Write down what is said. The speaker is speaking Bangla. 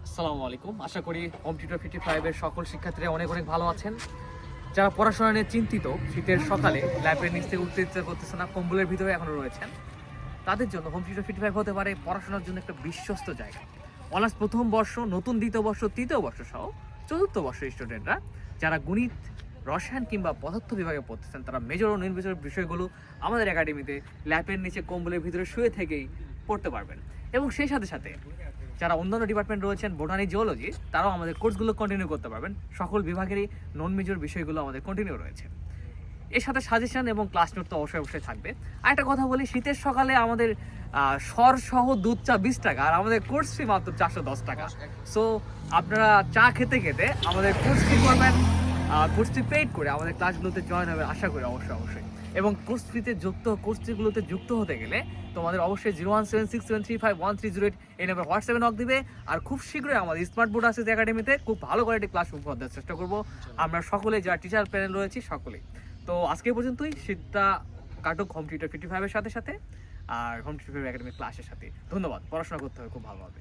আসসালামু আলাইকুম, আশা করি হোম টিউটর 55 এর সকল শিক্ষার্থীরা অনেক অনেক ভালো আছেন। যারা পড়াশোনা নিয়ে চিন্তিত, শীতের সকালে ল্যাবের নিচ থেকে উঠতে ইচ্ছা করতেছে না, কম্বলের ভিতরে এখনো রয়েছেন, তাদের জন্য হোম টিউটর 55 হতে পারে পড়াশোনার জন্য একটা বিশ্বস্ত জায়গা। অনার্স প্রথম বর্ষ, নতুন দ্বিতীয় বর্ষ, তৃতীয় বর্ষ সহ চতুর্থ বর্ষের স্টুডেন্টরা যারা গণিত, রসায়ন কিংবা পদার্থ বিভাগে পড়তেছেন, তারা মেজর ও নির্মেজর বিষয়গুলো আমাদের একাডেমিতে ল্যাবের নিচে কম্বলের ভিতরে শুয়ে থেকেই পড়তে পারবেন। এবং সেই সাথে সাথে যারা অন্যান্য ডিপার্টমেন্ট রয়েছেন, বোটানি, জিওলজি, তারাও আমাদের কোর্সগুলো কন্টিনিউ করতে পারবেন। সকল বিভাগেরই নন মেজর বিষয়গুলো আমাদের কন্টিনিউ রয়েছে। এর সাথে সাজেশন এবং ক্লাস নোট তো অবশ্যই অবশ্যই থাকবে। আর একটা কথা বলি, শীতের সকালে আমাদের সর সহ দুধ চা 20 টাকা, আর আমাদের কোর্স ফি মাত্র 410 টাকা। সো আপনারা চা খেতে খেতে আমাদের কোর্স ফি করবেন, কোর্স ফি পেইড করে আমাদের ক্লাসগুলোতে জয়েন হবে আশা করি অবশ্যই। এবং কোর্স ফিগুলোতে যুক্ত হতে গেলে তোমাদের অবশ্যই 01767351308 এই নাম্বার হোয়াটসঅ্যাপে নক দিবে। আর খুব শীঘ্রই আমাদের স্মার্ট বোর্ড আছে একাডেমিতে, খুব ভালো কোয়ালিটি ক্লাস উপহার দেওয়ার চেষ্টা করবো আমরা সকলে, যারা টিচার প্যানেল রয়েছি সকলেই। তো আজকে পর্যন্তই, শীতটা কাটুক হোম টিউটর 55 এর সাথে সাথে আর হোম টিউটর একাডেমিক ক্লাসের সাথে। ধন্যবাদ, পড়াশোনা করতে হবে খুব ভালোভাবে।